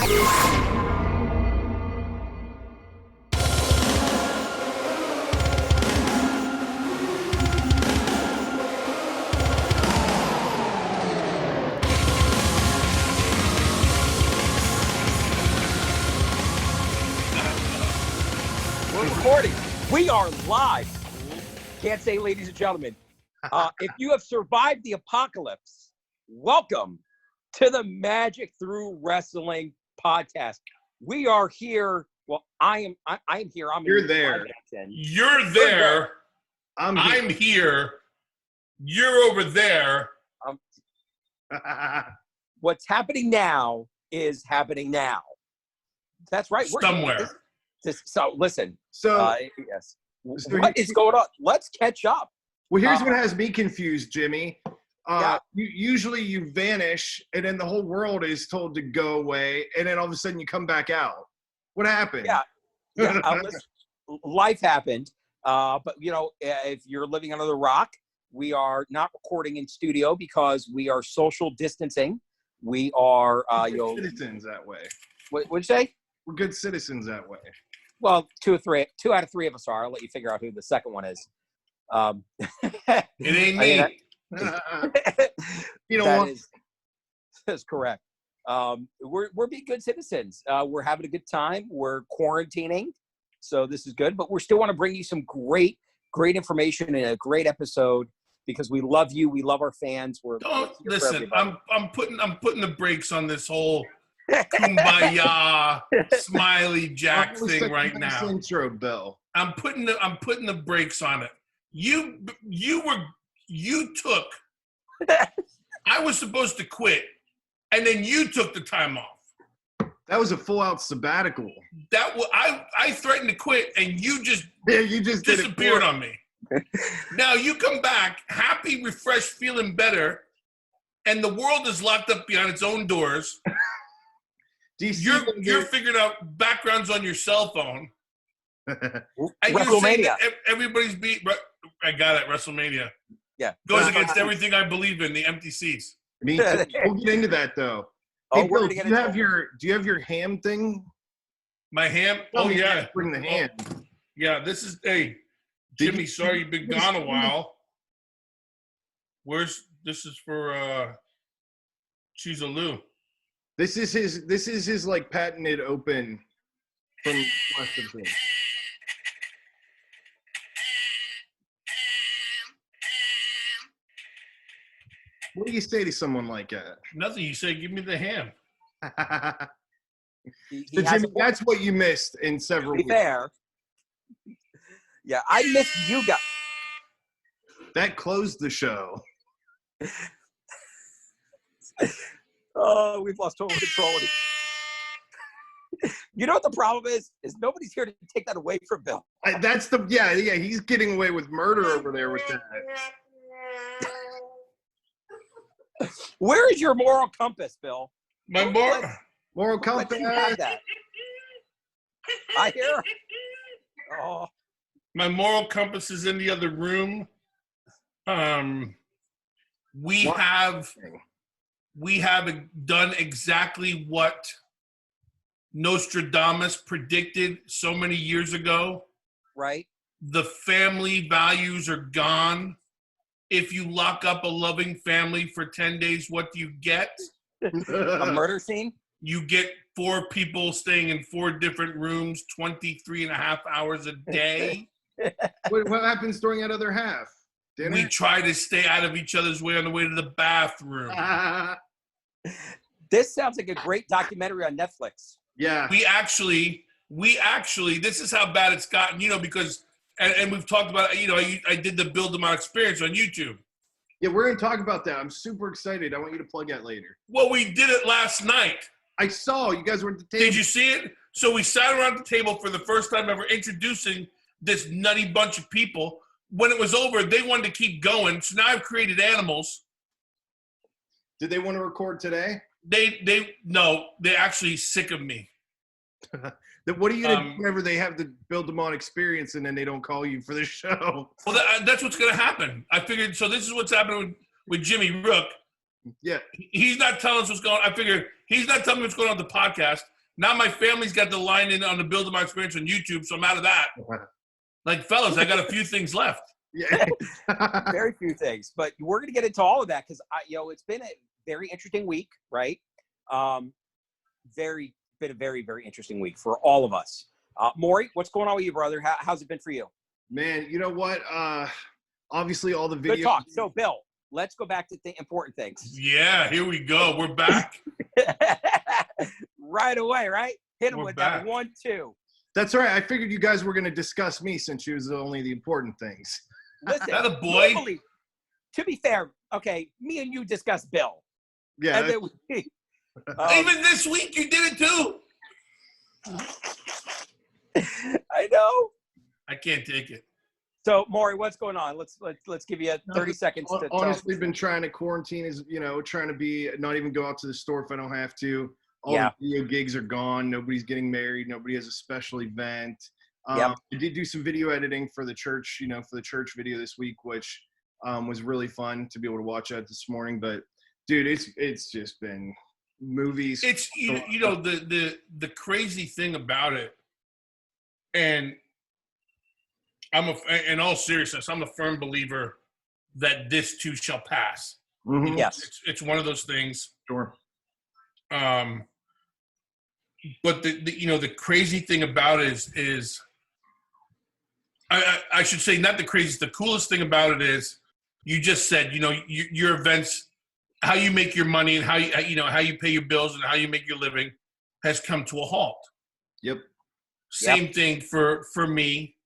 We're recording. We are live. Can't say, ladies and gentlemen. If you have survived the apocalypse, welcome to the Magic Through Wrestling podcast. We are here. Well, I am here. You're there. You're there. I'm here. You're over there. What's happening now is happening now. That's right. Somewhere. So listen. Yes. So what is going on? Let's catch up. Well, here's what has me confused, Jimmy. Usually you vanish, and then the whole world is told to go away, and then all of a sudden you come back out. What happened? Listen, life happened. But, you know, if you're living under the rock, we are not recording in studio because we are social distancing. We are citizens that way. What'd you say? We're good citizens that way. Well, two out of three of us are. I'll let you figure out who the second one is. It ain't me. You know that's correct. We're being good citizens. We're having a good time. We're quarantining, so this is good. But we still want to bring you some great information and a great episode because we love you. We love our fans. Listen. I'm putting the brakes on this whole kumbaya smiley Jack thing right now. Intro, Bill. I'm putting the brakes on it. You took. I was supposed to quit, and then you took the time off. That was a full-out sabbatical. I threatened to quit, and you just did disappeared on me. Now you come back, happy, refreshed, feeling better, and the world is locked up behind its own doors. You're figuring out backgrounds on your cell phone. And Wrestlemania. Everybody's I got it. Wrestlemania. Yeah. Goes against everything I believe in. The empty seats. Me too. We'll get into that though. Hey, Bill, do you have your ham thing? My ham? Oh yeah. Bring the ham. Yeah. This is Jimmy. Sorry you've been gone a while. This is for Cheesaloo. This is his like patented open from West of Him. What do you say to someone like that? Nothing. You say, give me the ham. So Jimmy, that's what you missed in several weeks. Fair. Yeah, I missed you guys. That closed the show. Oh, we've lost total control. You know what the problem is? Is nobody's here to take that away from Bill. He's getting away with murder over there with that. Where is your moral compass, Bill? My moral compass. I hear. Oh, my moral compass is in the other room. We have done exactly what Nostradamus predicted so many years ago. Right. The family values are gone. If you lock up a loving family for 10 days, what do you get? A murder scene? You get 4 people staying in 4 different rooms, 23 and a half hours a day. What happens during that other half? Dinner? We try to stay out of each other's way on the way to the bathroom. This sounds like a great documentary on Netflix. Yeah. We actually, this is how bad it's gotten, because, and we've talked about, I did the Build DeMott experience on YouTube. Yeah, we're going to talk about that. I'm super excited. I want you to plug that later. Well, we did it last night. I saw. You guys were at the table. Did you see it? So we sat around the table for the first time ever introducing this nutty bunch of people. When it was over, they wanted to keep going. So now I've created animals. Did they want to record today? No, they're actually sick of me. What are you going to do whenever they have the Build DeMott experience and then they don't call you for the show? Well, that's what's going to happen. I figured, so this is what's happening with Jimmy Rook. Yeah. He's not telling us what's going on. I figured he's not telling me what's going on with the podcast. Now my family's got the line in on the Build My Experience on YouTube, so I'm out of that. Like, fellas, I got a few things left. Yeah. Very few things, but we're going to get into all of that because it's been a very interesting week, right? Been a very, very interesting week for all of us. Maury, what's going on with you, brother? How's it been for you? Man, you know what? Obviously, all the videos. Good talk. So, Bill, let's go back to the important things. Yeah, here we go. We're back. Right away, right? Hit him with back. that 1-2. That's right. I figured you guys were going to discuss me since you was only the important things. Listen, That a boy. normally, to be fair, okay, me and you discussed Bill. Yeah. And then Even this week, you did it too. I know. I can't take it. So, Maury, what's going on? Let's give you 30 seconds to Honestly, been trying to quarantine trying to be not even go out to the store if I don't have to. All Yeah. the video gigs are gone. Nobody's getting married. Nobody has a special event. Yep. I did do some video editing for the church, for the church video this week, which was really fun to be able to watch that this morning. But dude, it's just been movies. It's the crazy thing about it, and in all seriousness, I'm a firm believer that this too shall pass. Mhm. Yes. It's one of those things. Sure. But the crazy thing about it is I should say not the craziest. The coolest thing about it is you just said your events, how you make your money and how you pay your bills and how you make your living has come to a halt. Yep. Same thing for me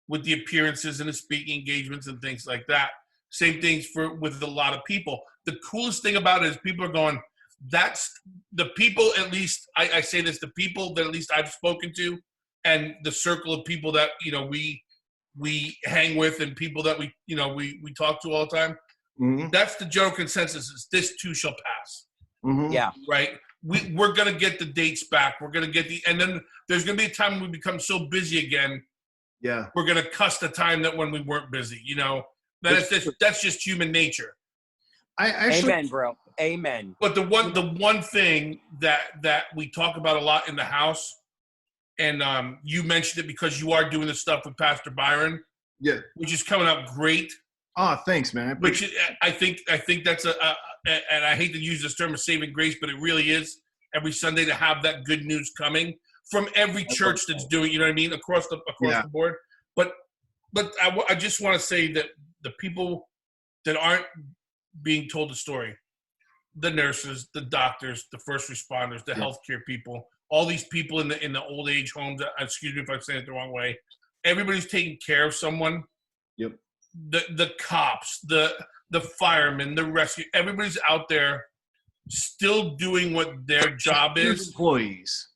with the appearances and the speaking engagements and things like that. Same things with a lot of people. The coolest thing about it is people are going, that's the people, at least I say this, the people that at least I've spoken to and the circle of people that, we hang with and people that we talk to all the time. Mm-hmm. That's the general consensus is this too shall pass. Mm-hmm. Yeah. Right. We're going to get the dates back. We're going to get and then there's going to be a time when we become so busy again. Yeah. We're going to cuss the time that when we weren't busy, that's just human nature. Amen, bro. Amen. But the one thing that we talk about a lot in the house, and you mentioned it because you are doing this stuff with Pastor Byron, Yeah. which is coming out great. Oh, thanks, man. Which I think that's and I hate to use this term of saving grace, but it really is every Sunday to have that good news coming from every church that's doing, you know what I mean, across the board. But I just want to say that the people that aren't being told the story, the nurses, the doctors, the first responders, the healthcare people, all these people in the old age homes, excuse me if I'm saying it the wrong way, everybody's taking care of someone. Yep. The cops, the firemen, the rescue, everybody's out there still doing what their job is. Employees.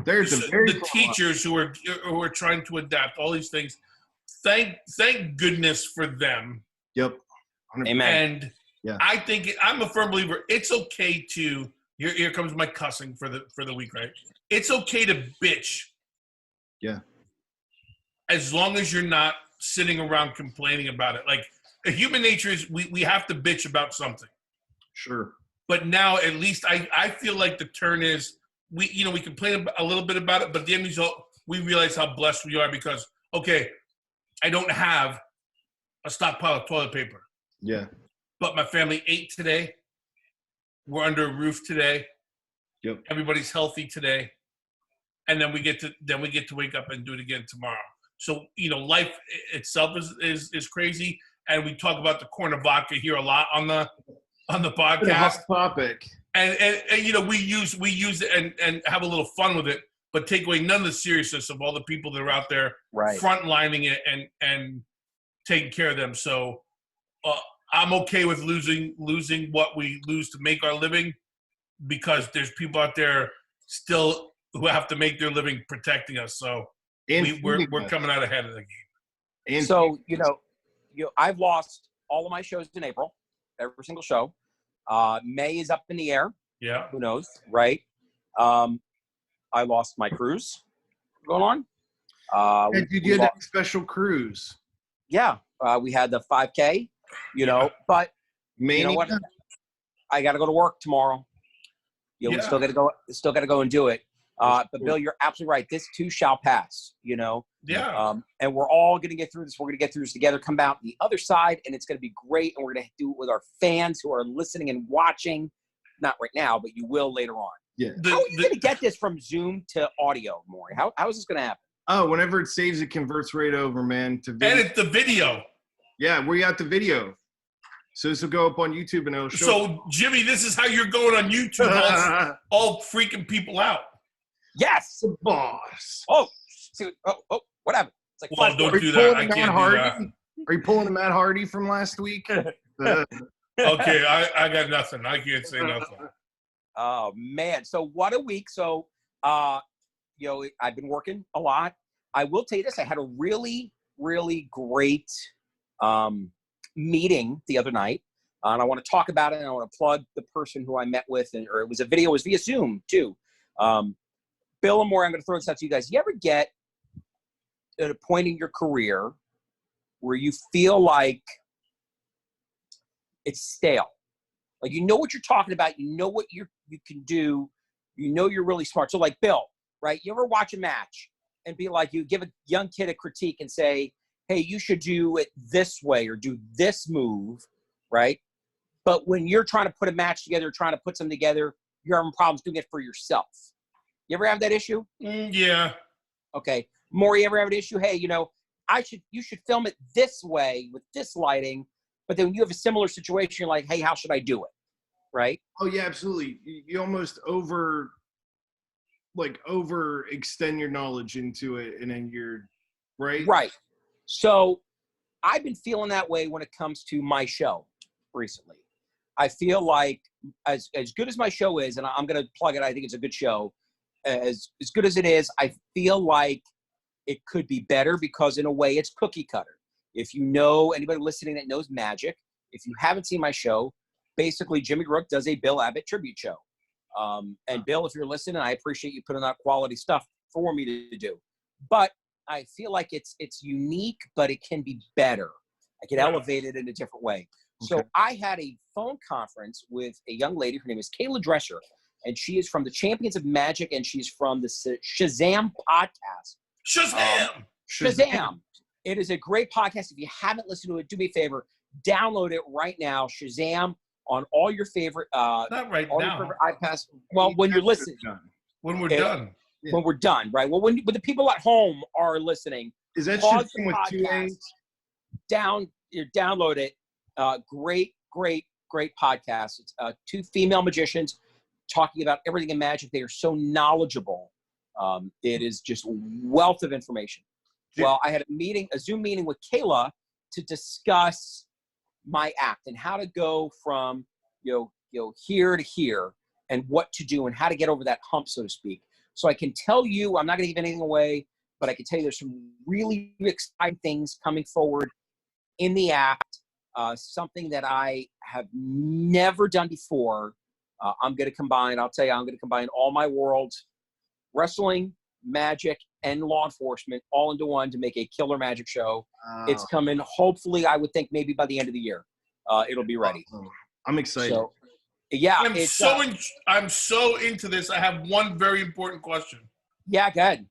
There's the teachers who are trying to adapt, all these things. Thank goodness for them. Yep. 100%. Amen. And I think I'm a firm believer. It's okay to here comes my cussing for the week, right? It's okay to bitch. Yeah. As long as you're not sitting around complaining about it. Like human nature is we have to bitch about something. Sure. But now at least I feel like the turn is we complain a little bit about it, but at the end result we realize how blessed we are because okay, I don't have a stockpile of toilet paper. Yeah. But my family ate today. We're under a roof today. Yep. Everybody's healthy today. And then we get to wake up and do it again tomorrow. So, life itself is crazy. And we talk about the corn of vodka here a lot on the podcast. Hot topic. And we use it and have a little fun with it, but take away none of the seriousness of all the people that are out there frontlining it and taking care of them. So I'm okay with losing what we lose to make our living because there's people out there still who have to make their living protecting us. So we're coming out ahead of the game. So, I've lost all of my shows in April, every single show. May is up in the air. Yeah. Who knows, right? I lost my cruise going on. And you did that special cruise. Yeah. We had the 5K, but you know what? I got to go to work tomorrow. We still got to go and do it. But Bill, you're absolutely right. This too shall pass, Yeah. And we're all going to get through this. We're going to get through this together, come out the other side, and it's going to be great. And we're going to do it with our fans who are listening and watching. Not right now, but you will later on. Yeah. How are you going to get this from Zoom to audio, Maury? How is this going to happen? Oh, whenever it saves, it converts right over, man, to video. Edit the video. Yeah, we got the video. So this will go up on YouTube and it'll show. So, Jimmy, this is how you're going on YouTube, all freaking people out. Yes. The boss. Oh, what happened? It's like, Well, don't do that. I can't do that. Are you pulling a Matt Hardy from last week? Okay, I got nothing. I can't say nothing. Oh, man. So what a week. So, I've been working a lot. I will tell you this. I had a really, really great meeting the other night. And I want to talk about it. And I want to plug the person who I met with. Or it was a video. It was via Zoom, too. Bill and Maury, I'm going to throw this out to you guys. You ever get at a point in your career where you feel like it's stale? Like, you know what you're talking about. You know what you can do. You know you're really smart. So, like Bill, right? You ever watch a match and be like, you give a young kid a critique and say, hey, you should do it this way or do this move, right? But when you're trying to put a match together, trying to put something together, you're having problems doing it for yourself. You ever have that issue? Yeah. Okay. Maury, you ever have an issue? Hey, you should film it this way with this lighting, but then when you have a similar situation, you're like, hey, how should I do it? Right? Oh yeah, absolutely. You almost overextend your knowledge into it, and then you're right. Right. So I've been feeling that way when it comes to my show recently. I feel like as good as my show is, and I'm going to plug it, I think it's a good show. As good as it is, I feel like it could be better because in a way it's cookie cutter. If you know anybody listening that knows magic, if you haven't seen my show, basically Jimmy Rook does a Bill Abbott tribute show. And Bill, if you're listening, I appreciate you putting out quality stuff for me to do. But I feel like it's unique, but it can be better. I can elevate it in a different way. Okay. So I had a phone conference with a young lady. Her name is Kayla Drescher. And she is from the Champions of Magic, and she's from the Shazam podcast. Shazam! It is a great podcast. If you haven't listened to it, do me a favor, download it right now. Shazam on all your favorite. Not right now. Your favorite iPads. Well, when you're listening. When we're done. Yeah. When we're done, right? Well, when the people at home are listening, is that Shazam with 2 A's? Download it. Great podcast. It's 2 female magicians talking about everything in magic. They are so knowledgeable. It is just a wealth of information. Well, I had a Zoom meeting with Kayla to discuss my act and how to go from here to here and what to do and how to get over that hump, so to speak. So I can tell you, I'm not going to give anything away, but I can tell you there's some really exciting things coming forward in the act. Something that I have never done before. I'm going to combine all my worlds, wrestling, magic, and law enforcement all into one to make a killer magic show. It's coming, hopefully, I would think maybe by the end of the year. It'll be ready. I'm excited. So, yeah. I'm so into this. I have one very important question. Yeah, go ahead.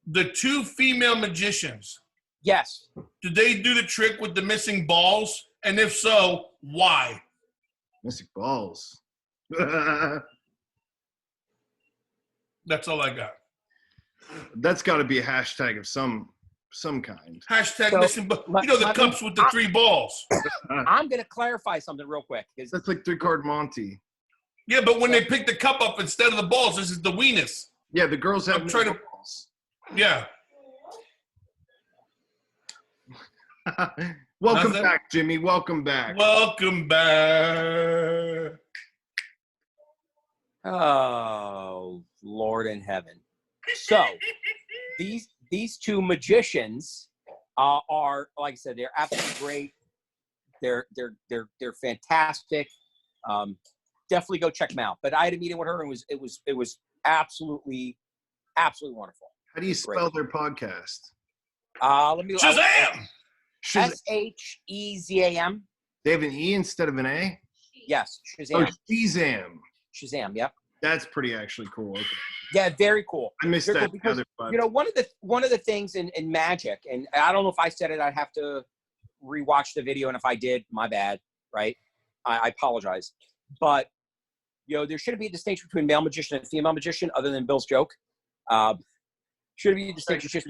The 2 female magicians. Yes. Did they do the trick with the missing balls? And if so, why? Missing balls. That's all I got. That's got to be a hashtag of some kind. Hashtag missing balls. The cups with the 3 balls. I'm going to clarify something real quick. That's like 3-card Monty. Yeah, but when they pick the cup up instead of the balls, this is the weenus. Yeah, the girls have balls. Yeah. Welcome back, Jimmy. Welcome back. Welcome back. Oh, Lord in heaven. So these 2 magicians are, like I said, they're absolutely great. They're fantastic. Definitely go check them out. But I had a meeting with her, and it was absolutely wonderful. How do you spell their podcast? Let me. Shazam! Shezam. They have an E instead of an A? Yes, Shazam. Oh, Shazam. Shazam, yep. That's pretty actually cool. Okay. Yeah, very cool. I missed They're that. cool because, Other fun. you know, one of the things in magic, and I don't know if I said it, I'd have to rewatch the video, and if I did, my bad, right? I apologize. But, you know, there shouldn't be a distinction between male magician and female magician other than Bill's joke. Shouldn't be a distinction. It's just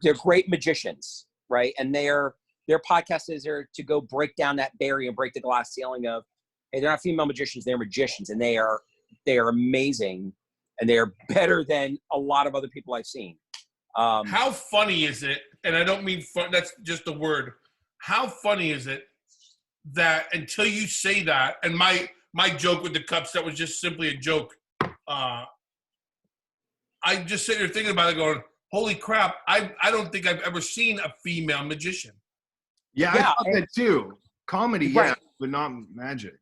they're great magicians, right? And their podcast is there to go break down that barrier and break the glass ceiling of, hey, they're not female magicians, they're magicians, and they are amazing, and they are better than a lot of other people I've seen. How funny is it? And I don't mean fun. That's just a word. How funny is it that until you say that, and my joke with the cups, that was just simply a joke. I just sit there thinking about it going, holy crap, I don't think I've ever seen a female magician. Yeah, I thought that too. Comedy, right. yeah, but not magic.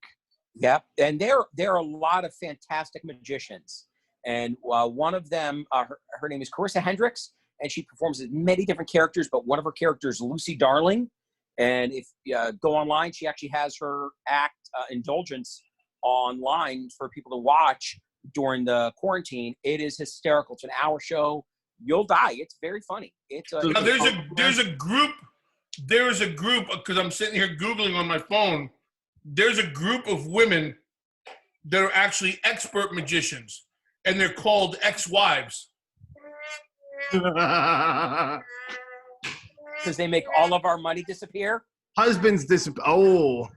Yeah, and there are a lot of fantastic magicians. And one of them, her name is Carissa Hendricks, and she performs as many different characters, but one of her characters, Lucy Darling. And if you go online, she actually has her act, Indulgence, online for people to watch during the quarantine. It is hysterical. It's an hour show. You'll die. It's very funny. Now, there's a group because I'm sitting here Googling on my phone. There's a group of women that are actually expert magicians, and they're called ex-wives. Because they make all of our money disappear. Husbands disappear. Oh.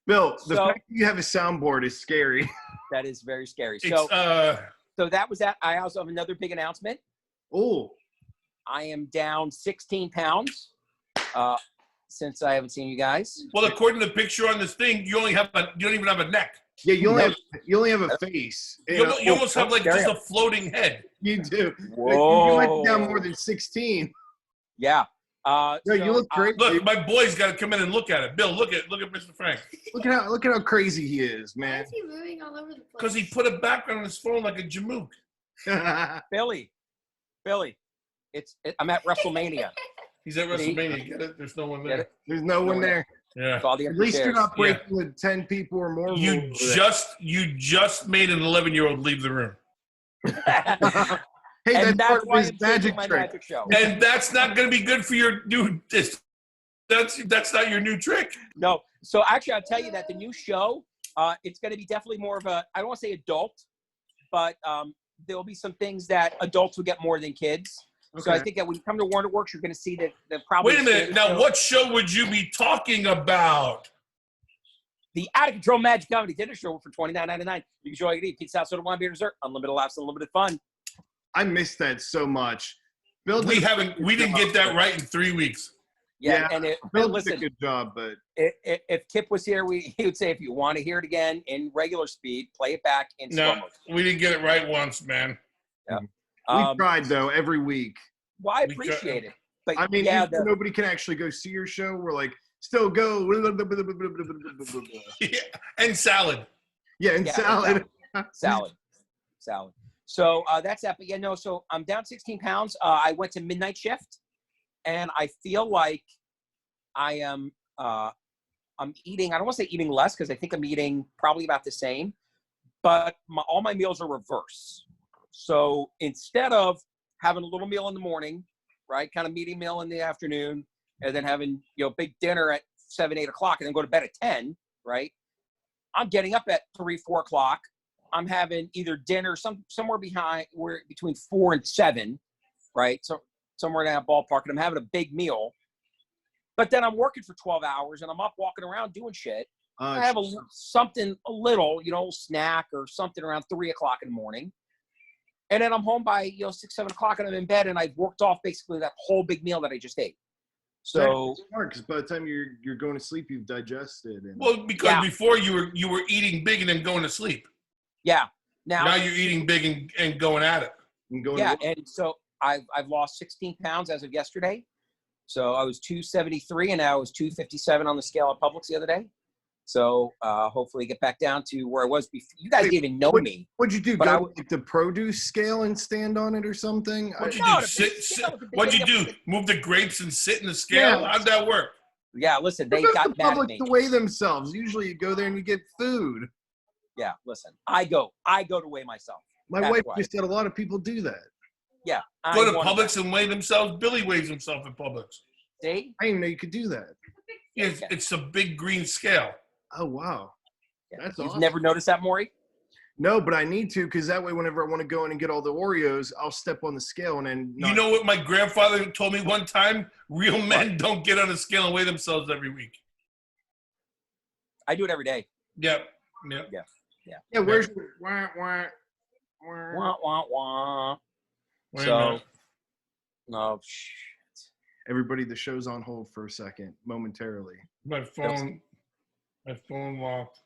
Bill, the fact that you have a soundboard is scary. That is very scary. So that was that. I also have another big announcement. Oh. I am down 16 pounds since I haven't seen you guys. Well, according to the picture on this thing, you don't even have a neck. Yeah, you only have a face. You almost have like just a floating head. You do. Whoa. You went down more than 16. Yeah. You look great. Look, my boy's got to come in and look at it. Bill, look at Mr. Frank. Look at how crazy he is, man. Why is he moving all over the place? Because he put a background on his phone like a jamook. Billy, I'm at Wrestlemania. He's at WrestleMania. Get it? There's no one there. There's no one there. Yeah. At least you're not breaking with 10 people or more. You just made an 11-year-old leave the room. Hey, and that's part of his magic show. And that's not going to be good for your new. That's not your new trick. No. So actually, I'll tell you that the new show, it's going to be definitely more of a, I don't want to say adult, but there will be some things that adults will get more than kids. Okay. So I think that when you come to Warner Works, you're going to see that the probably. Wait a minute. Now, what show would you be talking about? The Out of Control Magic Comedy Dinner Show for $29.99. You can enjoy it, eat pizza, soda, wine, beer, dessert, unlimited laughs, unlimited fun. I missed that so much. Bill, we didn't get that right in 3 weeks. Yeah, and Bill listen, did a good job, but if Kip was here, he would say, if you want to hear it again in regular speed, play it back in slow motion. We didn't get it right once, man. Yeah. We tried though every week. Well, I appreciate it, but I mean, nobody can actually go see your show. We're like, still go. Yeah, and salad. Yeah, and salad. Salad. So that's that. But yeah, so I'm down 16 pounds. I went to midnight shift, and I feel like I am I'm eating, I don't want to say eating less because I think I'm eating probably about the same, but all my meals are reverse. So instead of having a little meal in the morning, right, kind of medium meal in the afternoon, and then having, big dinner at 7, 8 o'clock and then go to bed at 10, right, I'm getting up at 3, 4 o'clock. I'm having either dinner somewhere between 4 and 7, right? So somewhere in that ballpark, and I'm having a big meal. But then I'm working for 12 hours, and I'm up walking around doing shit. I have something a little, snack or something around 3 o'clock in the morning. And then I'm home by 6, 7 o'clock, and I'm in bed, and I've worked off basically that whole big meal that I just ate. So smart, because by the time you're going to sleep, you've digested. Well, because before you were eating big and then going to sleep. Yeah. Now you're eating big and going at it. And so I've lost 16 pounds as of yesterday. So I was 273, and now I was 257 on the scale at Publix the other day. So hopefully get back down to where I was before. You guys didn't even know me. What'd you do? Go like the produce scale and stand on it or something? What'd you do? Sit. What'd you do? Move the grapes and sit in the scale? Yeah. How'd that work? Yeah, listen, they got mad at me. To weigh themselves. Usually you go there and you get food. Yeah, listen, I go to weigh myself. My That's wife why. just said a lot of people do that. Yeah. Go I'm to one of Publix them. and weigh themselves. Billy weighs himself at Publix. See? I didn't know you could do that. Yeah, it's a big green scale. Oh, wow. Yeah. That's You've awesome. never noticed that, Maury? No, but I need to, because that way whenever I want to go in and get all the Oreos, I'll step on the scale and then You know what my grandfather told me one time? Real men don't get on a scale and weigh themselves every week. I do it every day. Yep. Yeah, where's your wah, wah, Wah, wah, wah. Wait a So, minute. no, shit. Everybody, the show's on hold for a second, momentarily. My phone locked.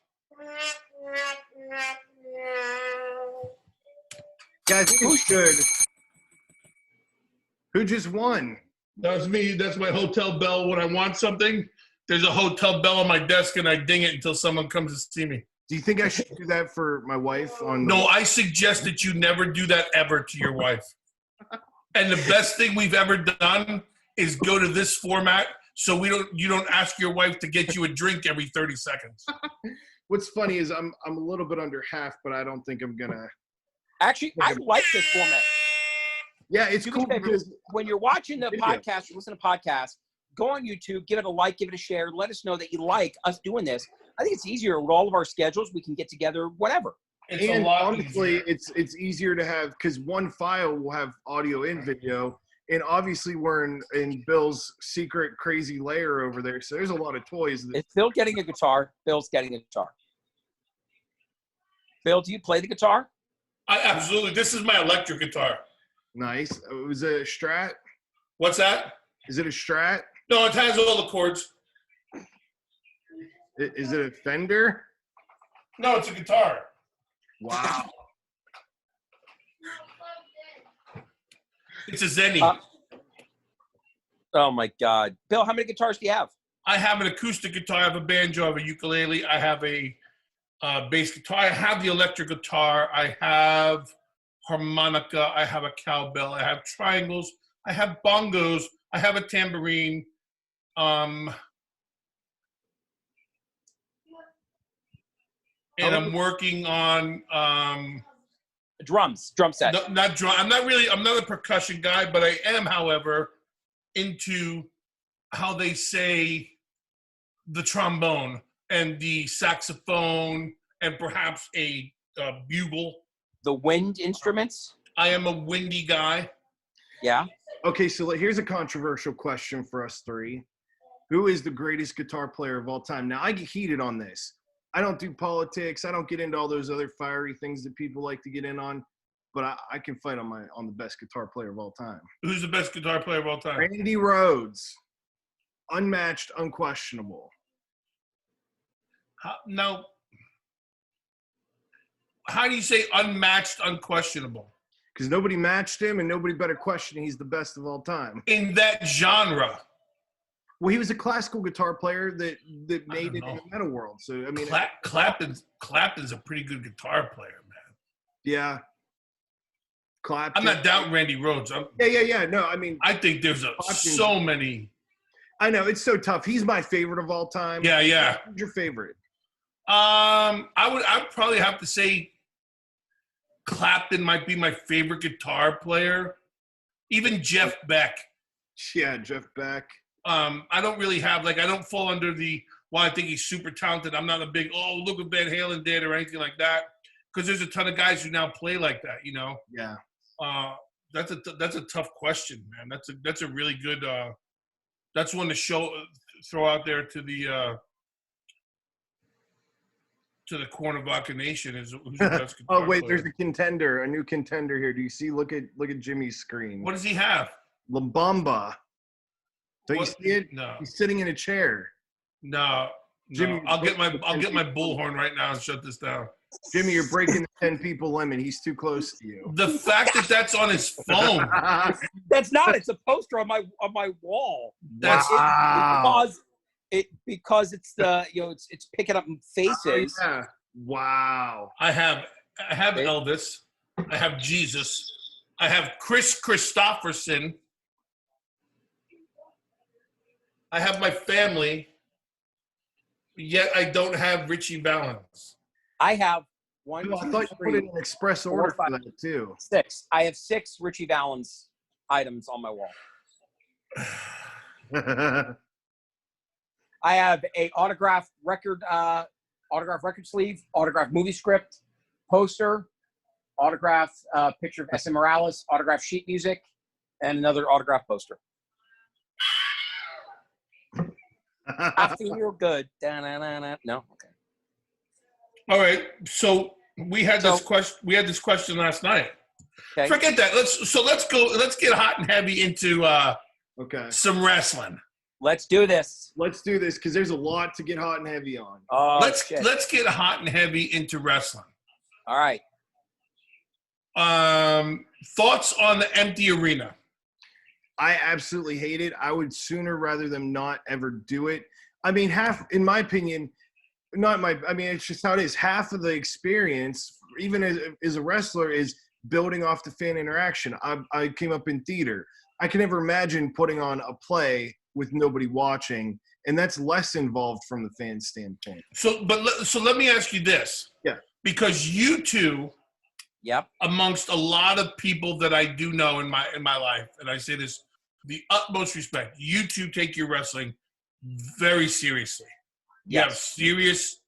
Guys, who's good? Who just won? That's me. That's my hotel bell. When I want something, there's a hotel bell on my desk, and I ding it until someone comes to see me. Do you think I should do that for my wife? No, I suggest that you never do that ever to your wife. And the best thing we've ever done is go to this format so you don't ask your wife to get you a drink every 30 seconds. What's funny is I'm a little bit under half, but I don't think I'm gonna. Actually, I like this format. Yeah, it's Do cool me a favor, because when you're watching the Video. podcast, you listen to podcasts, go on YouTube, give it a like, give it a share. Let us know that you like us doing this. I think it's easier with all of our schedules. We can get together, whatever. It's and a lot honestly, easier. it's easier to have because one file will have audio and video, and obviously we're in Bill's secret crazy layer over there, so there's a lot of toys. Is Bill getting a guitar? Bill's getting a guitar. Bill, do you play the guitar? I absolutely. This is my electric guitar. Nice. Was it a Strat? What's that? Is it a Strat? No, it has all the chords. Is it a Fender? No, it's a guitar. Wow. It's a Zenny. Oh my God, Bill, how many guitars do you have? I have an acoustic guitar. I have a banjo. I have a ukulele. I have a bass guitar. I have the electric guitar. I have harmonica. I have a cowbell. I have triangles. I have bongos. I have a tambourine. And I'm working on Drum set. not drum. I'm not a percussion guy, but I am, however, into how they say the trombone and the saxophone and perhaps a bugle. The wind instruments. I am a windy guy. Yeah. Okay, so here's a controversial question for us three. Who is the greatest guitar player of all time? Now, I get heated on this. I don't do politics. I don't get into all those other fiery things that people like to get in on. But I can fight on the best guitar player of all time. Who's the best guitar player of all time? Randy Rhoads. Unmatched, unquestionable. Now, how do you say unmatched, unquestionable? Because nobody matched him and nobody better question he's the best of all time. In that genre. Well, he was a classical guitar player that made it in the metal world. So, I mean. Clapton's a pretty good guitar player, man. Yeah. Clapton. I'm not doubting Randy Rhoads. Yeah. No, I mean. I think there's so many. I know, it's so tough. He's my favorite of all time. Yeah. Who's your favorite? I'd probably have to say Clapton might be my favorite guitar player. Even Jeff Beck. Yeah, Jeff Beck. I don't really have, I don't fall under I think he's super talented. I'm not a big, look what Van Halen did or anything like that. Because there's a ton of guys who now play like that, you know? Yeah. That's a tough question, man. That's a really good, that's one to throw out there to the Cuernavaca Nation is who's the best guitar wait, player. there's a new contender here. Do you see? Look at Jimmy's screen. What does he have? La Bamba. Don't you see it? No. He's sitting in a chair. No. Jimmy, I'll get my bullhorn right now and shut this down. Jimmy, you're breaking the 10 people limit. He's too close to you. The fact that that's on his phone. That's not. It's a poster on my wall. That's because it's the it's picking up faces. Yeah. Wow. I have Elvis. I have Jesus. I have Chris Christopherson. I have my family. Yet I don't have Richie Valens. I have One, Oh, I two, thought you put three, it in express 4, order 5, for that too. 6. I have 6 Richie Valens items on my wall. I have a autographed record sleeve, autographed movie script, poster, autographed picture of S.M. Morales, autographed sheet music, and another autographed poster. I feel good. Da-na-na-na. No, okay. All right. So we had this question. We had this question last night. Okay. Forget that. Let's go. Let's get hot and heavy into some wrestling. Let's do this. Let's do this because there's a lot to get hot and heavy on. Oh, let's shit. get hot and heavy into wrestling. All right. Thoughts on the empty arena? I absolutely hate it. I would sooner rather them not ever do it. I mean, in my opinion, it's just how it is. Half of the experience, even as a wrestler, is building off the fan interaction. I came up in theater. I can never imagine putting on a play with nobody watching, and that's less involved from the fan standpoint. So let me ask you this. Yeah. Because you two, yep, amongst a lot of people that I do know in my life, and I say this with the utmost respect, you two take your wrestling very seriously. You have serious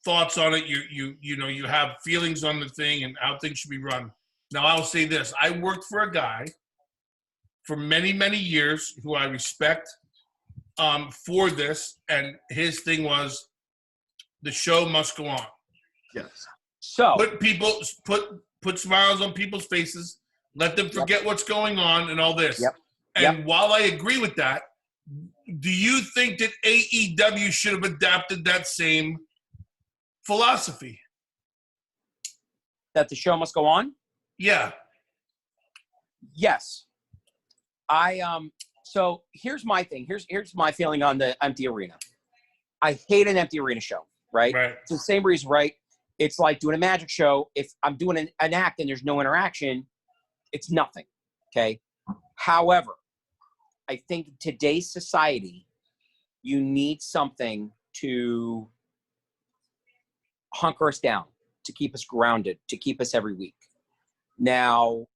thoughts on it. You have feelings on the thing and how things should be run. Now, I'll say this. I worked for a guy for many, many years who I respect for this, and his thing was the show must go on. Yes. So put smiles on people's faces, let them forget what's going on and all this. Yep. And while I agree with that, do you think that AEW should have adapted that same philosophy? That the show must go on? Yeah. Yes. So here's my thing. Here's my feeling on the empty arena. I hate an empty arena show, right? It's the same reason, right? It's like doing a magic show. If I'm doing an act and there's no interaction, it's nothing, okay? However, I think in today's society, you need something to hunker us down, to keep us grounded, to keep us every week. Now,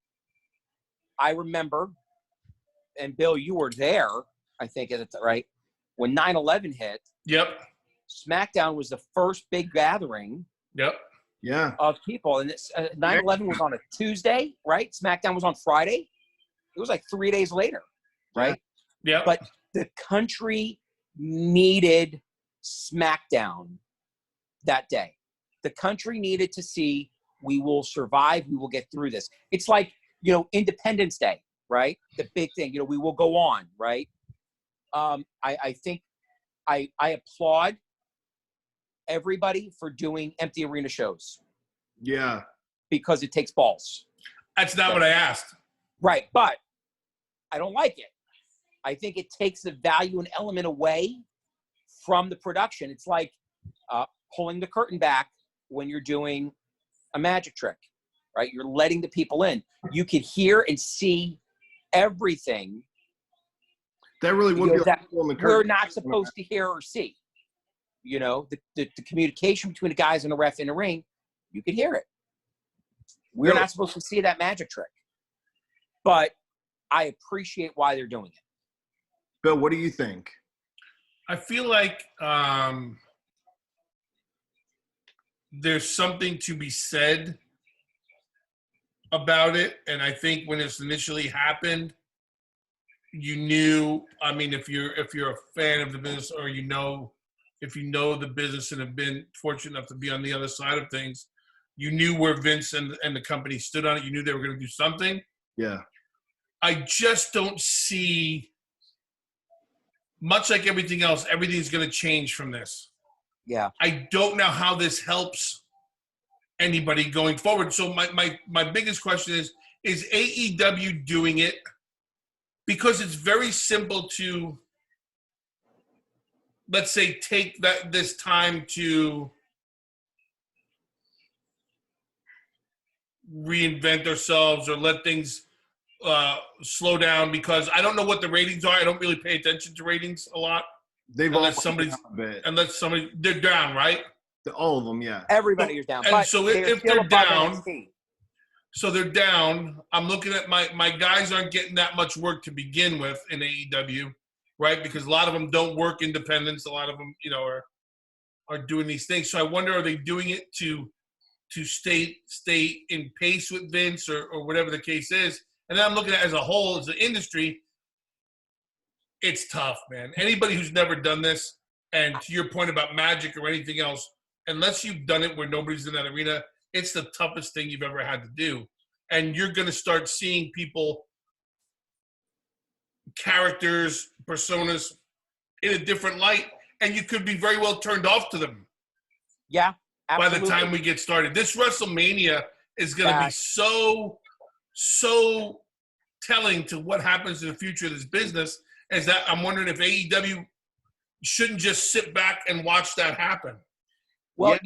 I remember, and Bill, you were there, I think, right? When 9/11 hit, Yep. SmackDown was the first big gathering of people. And 9/11 was on a Tuesday, right? SmackDown was on Friday. It was like 3 days later, right? Yeah. But the country needed SmackDown that day. The country needed to see, we will survive, we will get through this. It's like, Independence Day, right? The big thing, we will go on, right? I think I applaud everybody for doing empty arena shows. Yeah. Because it takes balls. That's not what I asked. Right, but I don't like it. I think it takes the value and element away from the production. It's like pulling the curtain back when you're doing a magic trick, right? You're letting the people in. You can hear and see everything. That really would be that we're not supposed to hear or see. The communication between the guys and the ref in the ring, you can hear it. We're not supposed to see that magic trick. But I appreciate why they're doing it. Bill, what do you think? I feel like there's something to be said about it. And I think when this initially happened, you knew, if you're a fan of the business, or if you know the business and have been fortunate enough to be on the other side of things, you knew where Vince and the company stood on it. You knew they were going to do something. Yeah. I just don't see, much like everything else, everything's going to change from this. Yeah. I don't know how this helps anybody going forward. So my biggest question is AEW doing it because it's very simple to, let's say, take this time to reinvent ourselves or let things slow down, because I don't know what the ratings are. I don't really pay attention to ratings a lot. They've unless somebody, they're down, right? All of them, yeah. Everybody is down. And but so they're if still they're above down, NXT. so they're down. I'm looking at my guys aren't getting that much work to begin with in AEW, right? Because a lot of them don't work independents. A lot of them, are doing these things. So I wonder, are they doing it to stay in pace with Vince or whatever the case is? And then I'm looking at it as a whole, as an industry, it's tough, man. Anybody who's never done this, and to your point about Magic or anything else, unless you've done it where nobody's in that arena, it's the toughest thing you've ever had to do. And you're going to start seeing people, characters, personas in a different light, and you could be very well turned off to them. Yeah, absolutely. By the time we get started. This WrestleMania is going to be so telling to what happens in the future of this business, is that I'm wondering if AEW shouldn't just sit back and watch that happen. Well,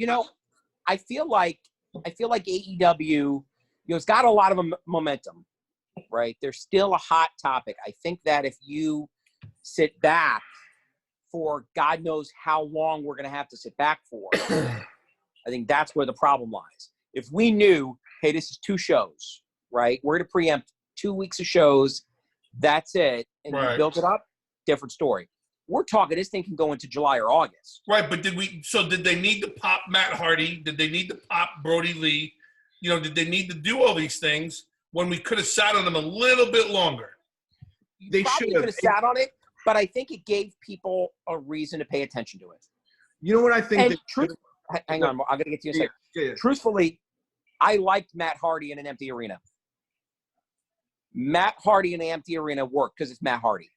I feel like AEW, it's got a lot of momentum, right? There's still a hot topic. I think that if you sit back for God knows how long we're going to have to sit back for, I think that's where the problem lies. If we knew, hey, this is 2 shows, right? We're going to preempt 2 weeks of shows. That's it. And you build it up, different story. We're talking this thing can go into July or August. Right, but did they need to pop Matt Hardy? Did they need to pop Brody Lee? Did they need to do all these things when we could have sat on them a little bit longer? They probably could have sat on it, but I think it gave people a reason to pay attention to it. You know what I think? Hang on, I'm going to get to you in a second. Yeah. Truthfully, I liked Matt Hardy in an empty arena. Matt Hardy in an empty arena worked because it's Matt Hardy.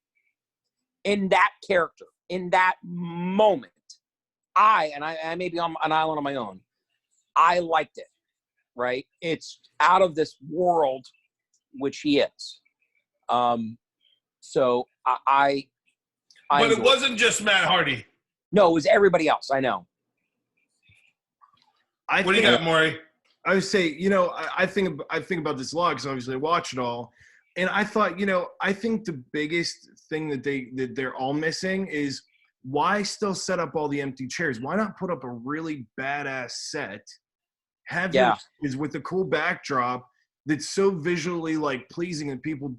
In that character, in that moment, I may be on an island on my own, I liked it, right? It's out of this world, which he is. So I but it wasn't just Matt Hardy. No, it was everybody else. I know. What do you got, Maury? I would say, I think about this a lot because obviously I watch it all. And I thought, I think the biggest thing that they're all missing is why still set up all the empty chairs? Why not put up a really badass set? Is with a cool backdrop that's so visually pleasing and people,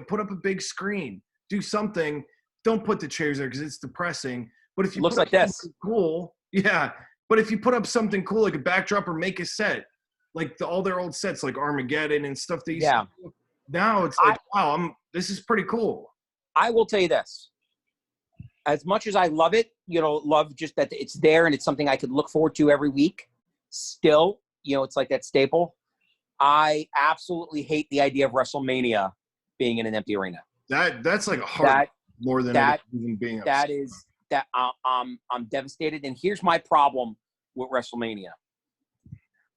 put up a big screen, do something. Don't put the chairs there because it's depressing. But if you looks put like up this, cool, yeah. But if you put up something cool like a backdrop or make a set, all their old sets like Armageddon and stuff they used to do. Now it's wow, this is pretty cool. I will tell you this. As much as I love it, love just that it's there and it's something I could look forward to every week. Still, it's like that staple. I absolutely hate the idea of WrestleMania being in an empty arena. That's like a hard more than even being upset. I'm devastated. And here's my problem with WrestleMania.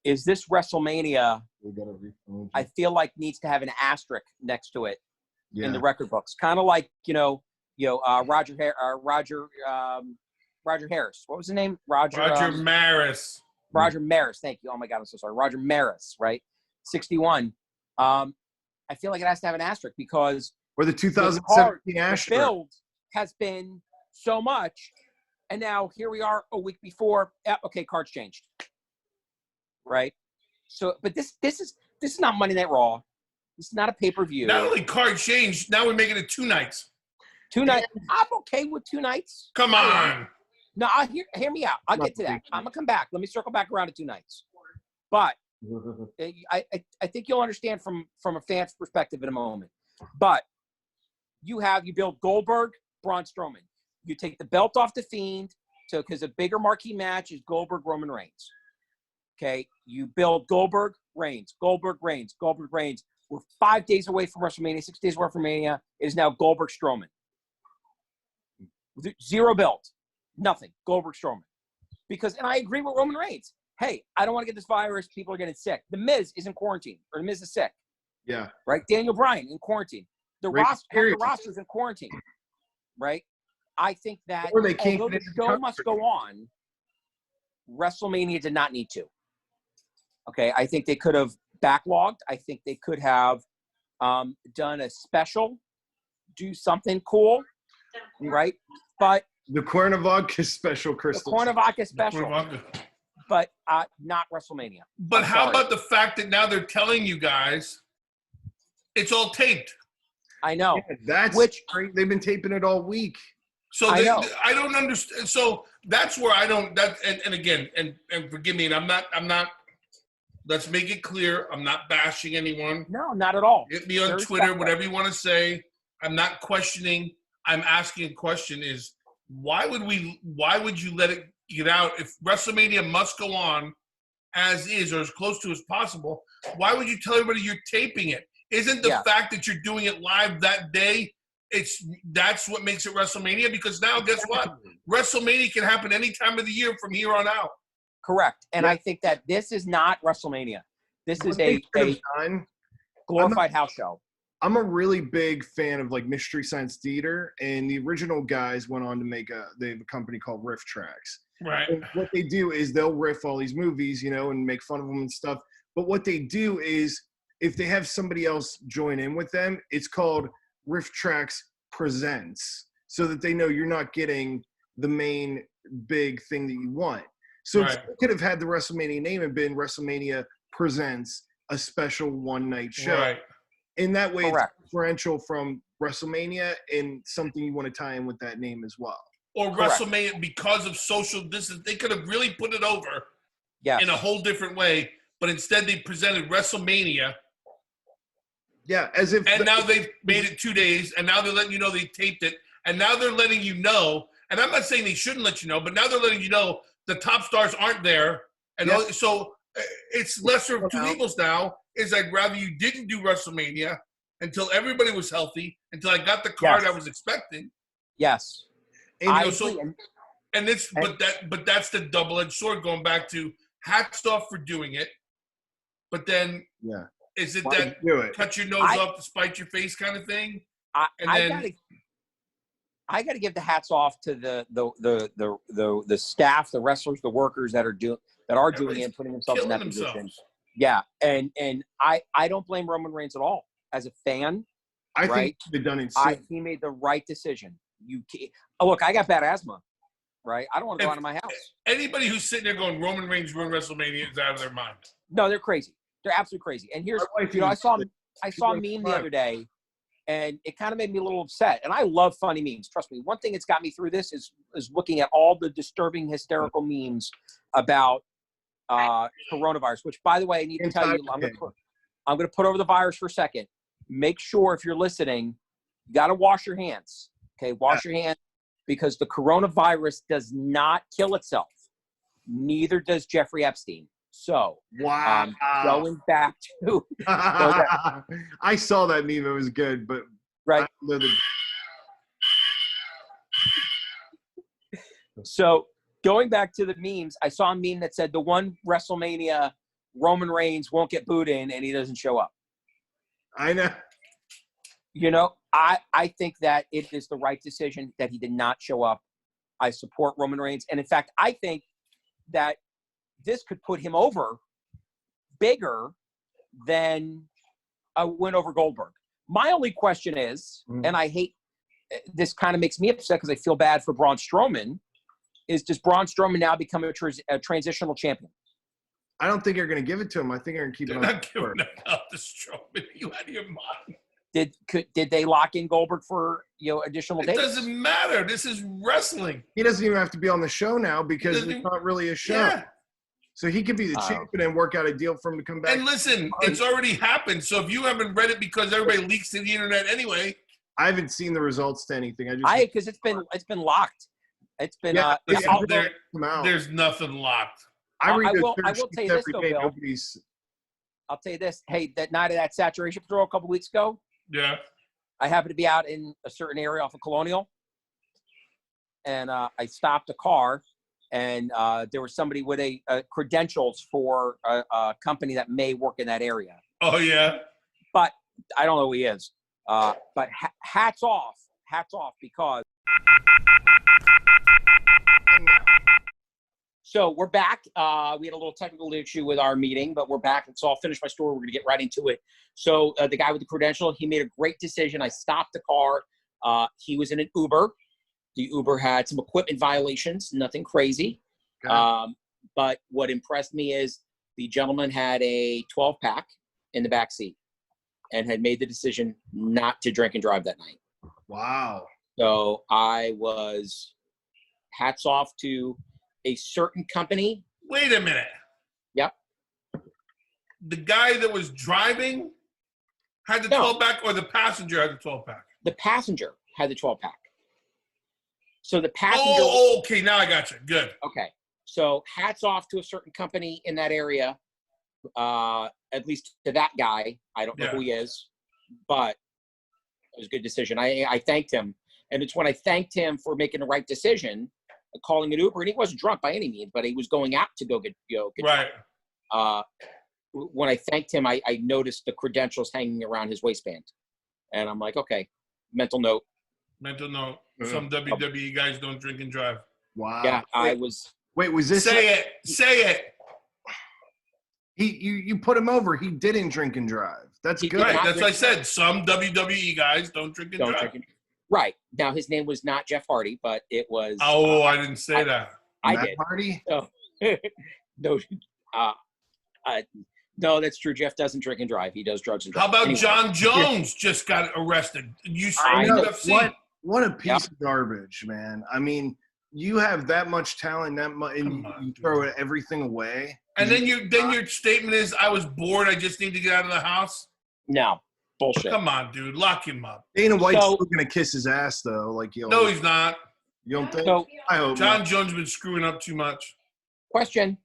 Is this WrestleMania, I feel like needs to have an asterisk next to it in the record books. Kind of like, Roger Harris. What was his name? Roger Maris. Roger Maris. Thank you. Oh my God, I'm so sorry. Roger Maris, right? 61. I feel like it has to have an asterisk because or the 2017 asterisk. The build has been so much, and now here we are a week before. Okay, cards changed. Right, so but this is not Monday Night Raw. This is not a pay-per-view. Not only card changed, now we're making it 2 nights. 2 nights. I'm okay with 2 nights. Come on. No, hear me out. I'll get to that. I'm gonna come back. Let me circle back around to 2 nights. But I think you'll understand from a fan's perspective in a moment. But you build Goldberg, Braun Strowman. You take the belt off the Fiend, because a bigger marquee match is Goldberg, Roman Reigns. Okay, you build Goldberg, Reigns. We're 5 days away from WrestleMania, 6 days away from Mania. It is now Goldberg, Strowman. 0 build, nothing. Goldberg, Strowman. And I agree with Roman Reigns. Hey, I don't want to get this virus. People are getting sick. The Miz is in quarantine, or The Miz is sick. Yeah. Right? Daniel Bryan in quarantine. The roster's in quarantine. Right? I think that although the show must go on, WrestleMania did not need to. Okay, I think they could have backlogged. I think they could have done a special, do something cool, right? But the Cuernavaca special, Crystal. The Cuernavaca special. but not WrestleMania. But I'm how sorry. about the fact that now they're telling you guys it's all taped? I know. Yeah, that's great. They've been taping it all week. So I know. I don't understand. So that's where I don't. That and again, and forgive me. And I'm not. Let's make it clear. I'm not bashing anyone. No, not at all. Hit me on Very Twitter, respectful. whatever you want to say. I'm not questioning. I'm asking a question: is why would you let it get out if WrestleMania must go on as is or as close to as possible? Why would you tell everybody you're taping it? Isn't the fact that you're doing it live that day? That's what makes it WrestleMania, because now guess what? WrestleMania can happen any time of the year from here on out. Correct. And I think that this is not WrestleMania. This is a glorified house show. I'm a really big fan of like Mystery Science Theater, and the original guys went on to they have a company called Riff Tracks. Right. And what they do is they'll riff all these movies, and make fun of them and stuff. But what they do is if they have somebody else join in with them, it's called Riff Tracks Presents, so that they know you're not getting the main big thing that you want. So Right. It could have had the WrestleMania name and been WrestleMania Presents, a special one-night show. Right. In that way, Correct. it's differential from WrestleMania and something you want to tie in with that name as well. Or Correct. WrestleMania, because of social distance, they could have really put it over Yes. in a whole different way, but instead they presented WrestleMania. Yeah, as if. And now they've made it 2 days, and now they're letting you know they taped it, and now they're letting you know, and I'm not saying they shouldn't let you know, but now they're letting you know the top stars aren't there, and so it's lesser of two evils now. Is I'd rather you didn't do WrestleMania until everybody was healthy, until I got the card I was expecting. Yes. And, but that's the double-edged sword, going back to hats off for doing it, but then is it that cut your nose off to spite your face kind of thing? I got to give the hats off to the staff, the wrestlers, the workers that are doing it and putting themselves in that position. Yeah, and I don't blame Roman Reigns at all. As a fan, I think they've done it. He made the right decision. Look, I got bad asthma, right? I don't want to go out of my house. Anybody who's sitting there going Roman Reigns ruined WrestleMania is out of their mind. No, they're crazy. They're absolutely crazy. And here's, I saw a meme the other day, and it kind of made me a little upset. And I love funny memes. Trust me. One thing that's got me through this is looking at all the disturbing, hysterical memes about coronavirus. Which, by the way, I need to tell you, I'm going to put over the virus for a second. Make sure if you're listening, you got to wash your hands. Okay, wash your hands, because the coronavirus does not kill itself. Neither does Jeffrey Epstein. So, going back to I saw that meme. It was good, but right. So, going back to the memes, I saw a meme that said the one WrestleMania Roman Reigns won't get booed in and he doesn't show up. I know. I think that it is the right decision that he did not show up. I support Roman Reigns. And in fact, I think that this could put him over bigger than a win over Goldberg. My only question is, and I hate this, kind of makes me upset because I feel bad for Braun Strowman, is does Braun Strowman now become a transitional champion? I don't think you're going to give it to him. I think you're going to keep it on. Not giving it up to Strowman. You out of your mind. Did they lock in Goldberg for additional days? It doesn't matter. This is wrestling. He doesn't even have to be on the show now because it's not really a show. Yeah. So he could be the champion and work out a deal for him to come back. And listen, it's already happened. So if you haven't read it because everybody leaks to the internet anyway. I haven't seen the results to anything. Because it's been locked. It's been there's nothing locked. I will tell you this though, Bill. I'll tell you this. Hey, that night of that saturation patrol a couple weeks ago. Yeah. I happened to be out in a certain area off of Colonial, and I stopped a car, and there was somebody with a credentials for a company that may work in that area. Oh yeah. But I don't know who he is. But hats off because. So we're back. We had a little technical issue with our meeting, but we're back. So I'll finish my story. We're going to get right into it. So the guy with the credential, he made a great decision. I stopped the car. He was in an Uber. The Uber had some equipment violations, nothing crazy. But what impressed me is the gentleman had a 12-pack in the back seat and had made the decision not to drink and drive that night. Wow. So I was hats off to a certain company. Wait a minute. Yep. The guy that was driving had the 12-pack, or the passenger had the 12-pack? The passenger had the 12-pack. So the passenger. Oh, okay. Now I got you. Good. Okay. So hats off to a certain company in that area, at least to that guy. I don't know who he is, but it was a good decision. I thanked him. And it's when I thanked him for making the right decision, calling an Uber, and he wasn't drunk by any means, but he was going out to go get right. When I thanked him, I noticed the credentials hanging around his waistband. And I'm like, okay, mental note. Mental note. Some WWE guys don't drink and drive. Wow. Yeah, I was. Wait, was this? Say it. Say it. You put him over. He didn't drink and drive. That's good. Right. That's what I said. Some WWE guys don't drink and drive. Right. Now, his name was not Jeff Hardy, but it was. Oh, I didn't say that. I Matt did. Hardy? No, that's true. Jeff doesn't drink and drive. He does drugs and drive. How about anyway. John Jones just got arrested? You saw I know. UFC. What a piece of garbage, man. I mean, you have that much talent, and you throw everything away. And then your statement is, I was bored. I just need to get out of the house. No. Bullshit. Come on, dude. Lock him up. Dana White's still going to kiss his ass, though. No, he's not. You don't think? So, I hope John not. Jones has been screwing up too much. question.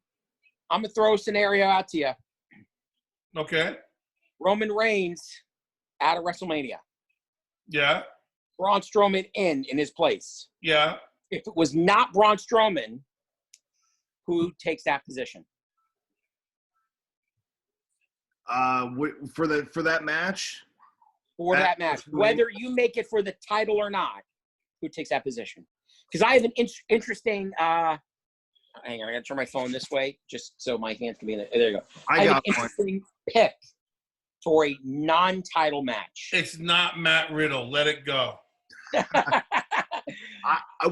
I'm going to throw a scenario out to you. Okay. Roman Reigns out of WrestleMania. Yeah. Braun Strowman in his place. Yeah. If it was not Braun Strowman, who takes that position? For that match? For that match. Whether you make it for the title or not, who takes that position? Because I have an interesting hang on, I gotta turn my phone this way just so my hands can be in it. There you go. I have an interesting pick for a non-title match. It's not Matt Riddle. Let it go.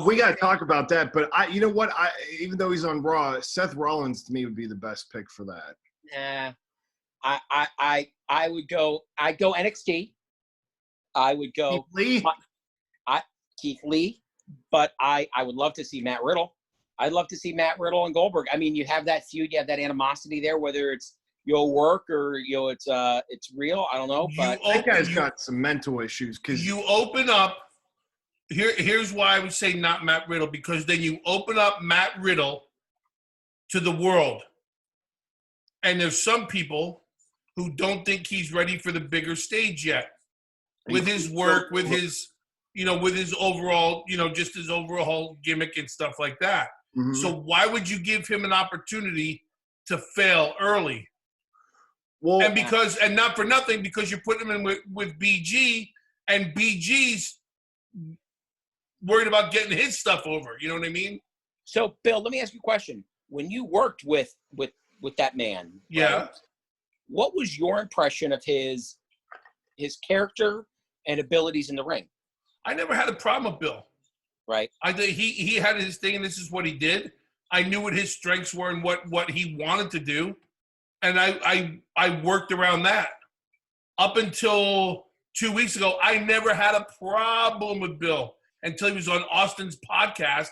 We got to talk about that, but you know what? Even though he's on Raw, Seth Rollins to me would be the best pick for that. I would go. I'd go NXT. I would go Keith Lee, but I would love to see Matt Riddle. I'd love to see Matt Riddle and Goldberg. I mean, you have that feud, you have that animosity there, whether it's work or it's real. I don't know, but that guy's got some mental issues because you open up. Here's why I would say not Matt Riddle, because then you open up Matt Riddle to the world, and there's some people who don't think he's ready for the bigger stage yet, with his work, with his overall, just his overall gimmick and stuff like that. Mm-hmm. So why would you give him an opportunity to fail early? Well, and not for nothing, because you're putting him in with BG, and BG's worried about getting his stuff over. You know what I mean? So, Bill, let me ask you a question. When you worked with that man, yeah, right, what was your impression of his character and abilities in the ring? I never had a problem with Bill. Right. I think he had his thing, and this is what he did. I knew what his strengths were and what he wanted to do, and I worked around that. Up until 2 weeks ago, I never had a problem with Bill until he was on Austin's podcast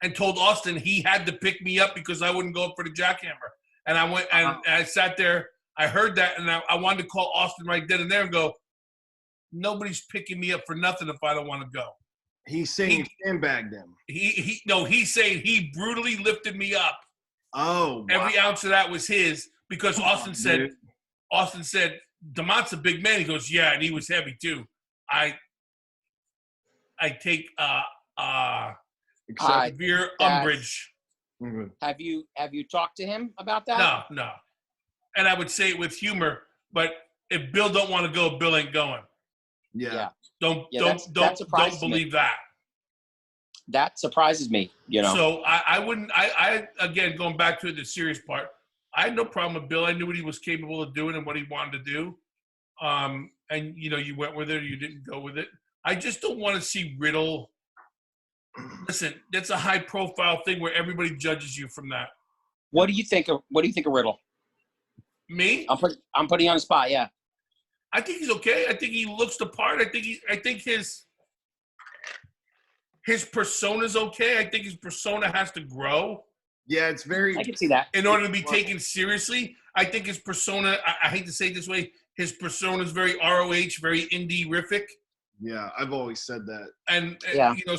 and told Austin he had to pick me up because I wouldn't go up for the jackhammer. And I went and I sat there. I heard that, and I wanted to call Austin right then and there and go, nobody's picking me up for nothing if I don't want to go. He's saying he sandbagged him. He's saying he brutally lifted me up. Oh, wow. Every ounce of that was his, because Austin said, DeMott's a big man. He goes, yeah, and he was heavy too. I take severe umbrage. Mm-hmm. Have you talked to him about that? No. And I would say it with humor, but if Bill don't want to go, Bill ain't going. Yeah. Don't believe that. That surprises me, So I wouldn't. I again, going back to the serious part, I had no problem with Bill. I knew what he was capable of doing and what he wanted to do. And you went with it or you didn't go with it. I just don't want to see Riddle. Listen, that's a high-profile thing where everybody judges you from that. What do you think of Riddle? Me? I'm putting you on the spot. Yeah. I think he's okay. I think he looks the part. I think his persona's okay. I think his persona has to grow. Yeah, it's very. I can see that. In order to be taken seriously, I think his persona. I hate to say it this way. His persona is very ROH, very indie-rific. Yeah, I've always said that. And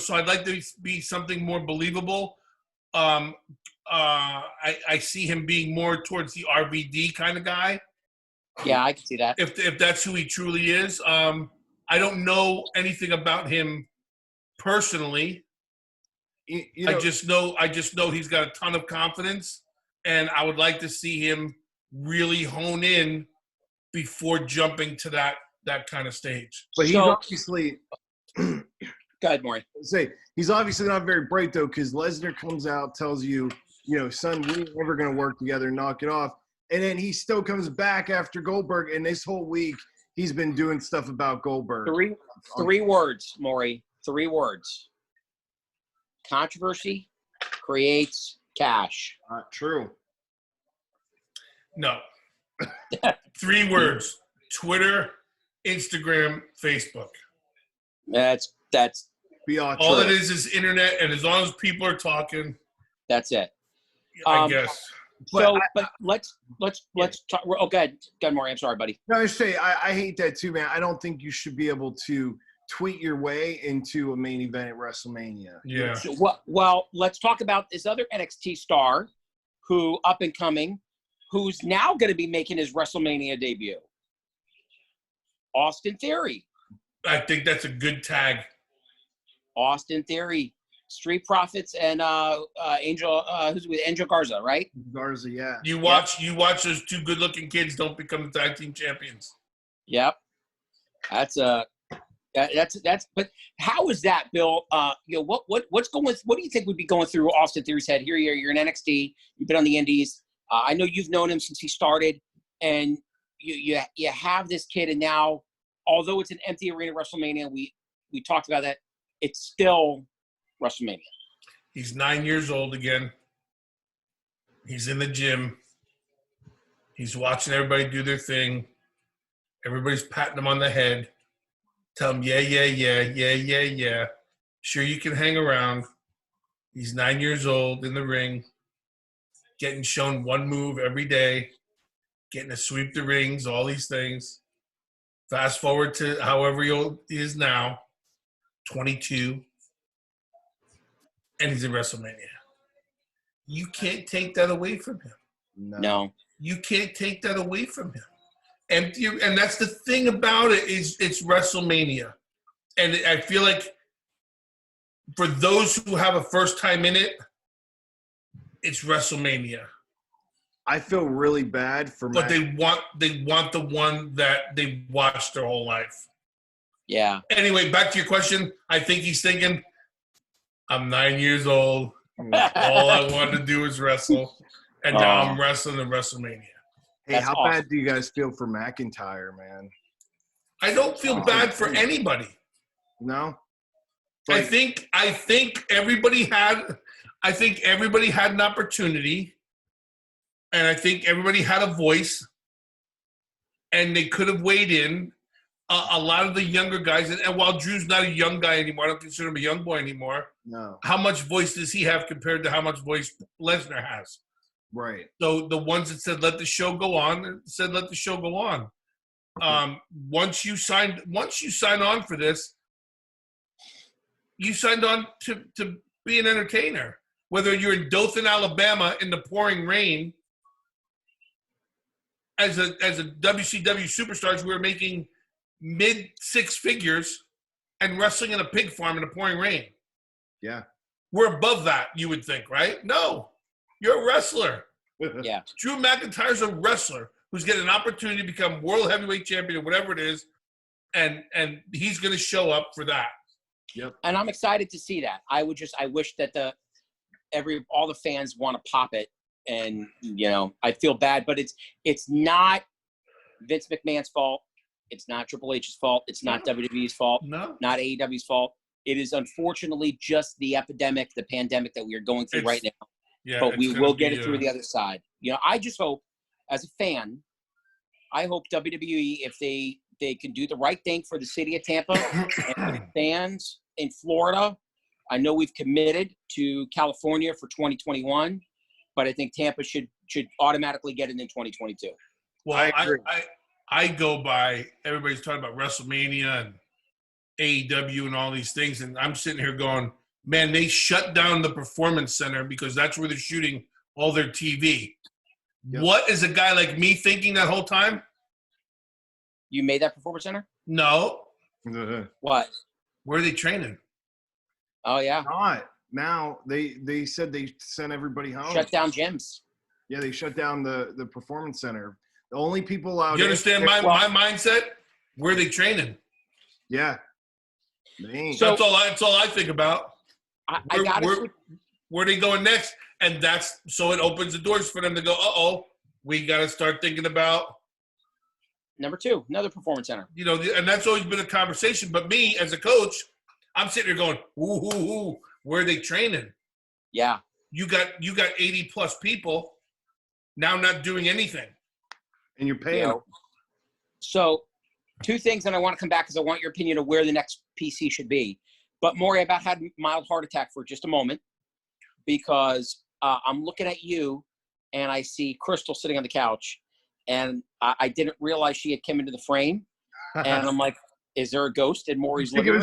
so I'd like to be something more believable. I see him being more towards the RVD kind of guy. Yeah, I can see that. If that's who he truly is. I don't know anything about him personally. I just know he's got a ton of confidence, and I would like to see him really hone in before jumping to that kind of stage. But he's obviously. Go ahead, Maury. He's obviously not very bright though, because Lesnar comes out, tells you, son, we ain't never gonna work together, knock it off. And then he still comes back after Goldberg, and this whole week he's been doing stuff about Goldberg. Three words, Maury. 3 words. Controversy creates cash. True. No. 3 words. Twitter, Instagram, Facebook. That's all it is internet, and as long as people are talking, that's it. I guess. But let's talk. Oh, go ahead, Maury. I'm sorry, buddy. No, I say I hate that too, man. I don't think you should be able to tweet your way into a main event at WrestleMania. Yeah. So, well, let's talk about this other NXT star, who up and coming, who's now going to be making his WrestleMania debut. Austin Theory. I think that's a good tag. Austin Theory, Street Profits, and Angel Garza, right? Garza, yeah. You watch those 2 good-looking kids don't become the tag team champions. Yep. That's. But how is that, Bill? What do you think would be going through Austin Theory's head? Here you're in NXT. You've been on the Indies. I know you've known him since he started, and you have this kid, and now, although it's an empty arena WrestleMania, we talked about that. It's still WrestleMania. He's 9 years old again. He's in the gym. He's watching everybody do their thing. Everybody's patting him on the head. Tell him, yeah. Sure, you can hang around. He's 9 years old in the ring, getting shown one move every day, getting to sweep the rings, all these things. Fast forward to however old he is now, 22, and he's in WrestleMania. You can't take that away from him. No. You can't take that away from him. And that's the thing about it is it's WrestleMania. And I feel like for those who have a first time in it, it's WrestleMania. I feel really bad for But they want the one that they watched their whole life. Yeah. Anyway, back to your question. I think he's thinking, I'm 9 years old. All I wanted to do is wrestle. And now I'm wrestling in WrestleMania. Hey, That's how awesome. bad do you guys feel for McIntyre, man? I don't feel bad for anybody. No? I think everybody had an opportunity, and I think everybody had a voice, and they could have weighed in. A lot of the younger guys, and while Drew's not a young guy anymore, I don't consider him a young boy anymore. No. How much voice does he have compared to how much voice Lesnar has? Right. So the ones that said let the show go on said let the show go on. Once you sign on for this, you signed on to be an entertainer. Whether you're in Dothan, Alabama, in the pouring rain, as a WCW superstars, we were making mid 6 figures and wrestling in a pig farm in the pouring rain. Yeah. We're above that, you would think, right? No, you're a wrestler. Yeah. Drew McIntyre's a wrestler who's getting an opportunity to become world heavyweight champion or whatever it is, and he's going to show up for that. Yep. And I'm excited to see that. I wish that all the fans want to pop it, and I feel bad, but it's not Vince McMahon's fault. It's not Triple H's fault. It's not WWE's fault. No. Not AEW's fault. It is unfortunately just the pandemic that we are going through right now. Yeah, but we it's will gonna get be, it through the other side. You know, I just hope, as a fan, I hope WWE, if they can do the right thing for the city of Tampa and for the fans in Florida. I know we've committed to California for 2021, but I think Tampa should automatically get it in 2022. Well, I agree. I go by, everybody's talking about WrestleMania and AEW and all these things, and I'm sitting here going, man, they shut down the Performance Center because that's where they're shooting all their TV. Yep. What is a guy like me thinking that whole time? You made that Performance Center? No. What? Where are they training? Oh, yeah. Not now. They said they sent everybody home. Shut down gyms. Yeah, they shut down the Performance Center. The only people allowed. You understand my mindset? Where are they training? Yeah. They ain't. So- That's all I think about. I got to. Where are they going next? And that's so it opens the doors for them to go, we got to start thinking about, Number 2, another Performance Center. you know, and that's always been a conversation. But me as a coach, I'm sitting here going, ooh, where are they training? Yeah. You got 80 plus people now not doing anything. And you're paying. So 2 things, and I want to come back because I want your opinion of where the next PC should be. But Maury, I about had a mild heart attack for just a moment because I'm looking at you and I see Crystal sitting on the couch, and I didn't realize she had come into the frame. And I'm like, is there a ghost in Maury's living room?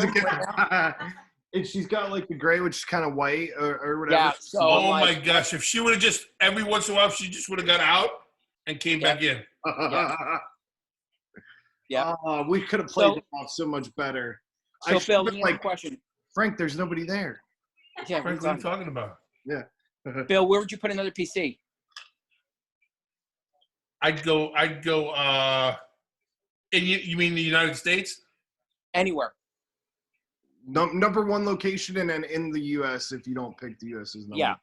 And she's got like the gray, which is kind of white or whatever. Yeah. So Oh I'm my like, gosh! If she would have just every once in a while, she just would have got out and came back in. Yeah. Oh, we could have played it off so much better. So Phil, let me ask you a like, question. Frank, there's nobody there. Yeah, Frank, what are you talking about? Yeah. Bill, where would you put another PC? I'd go. You mean the United States? Anywhere. Number 1 location, and then in the U.S. if you don't pick the U.S. as number. Yeah.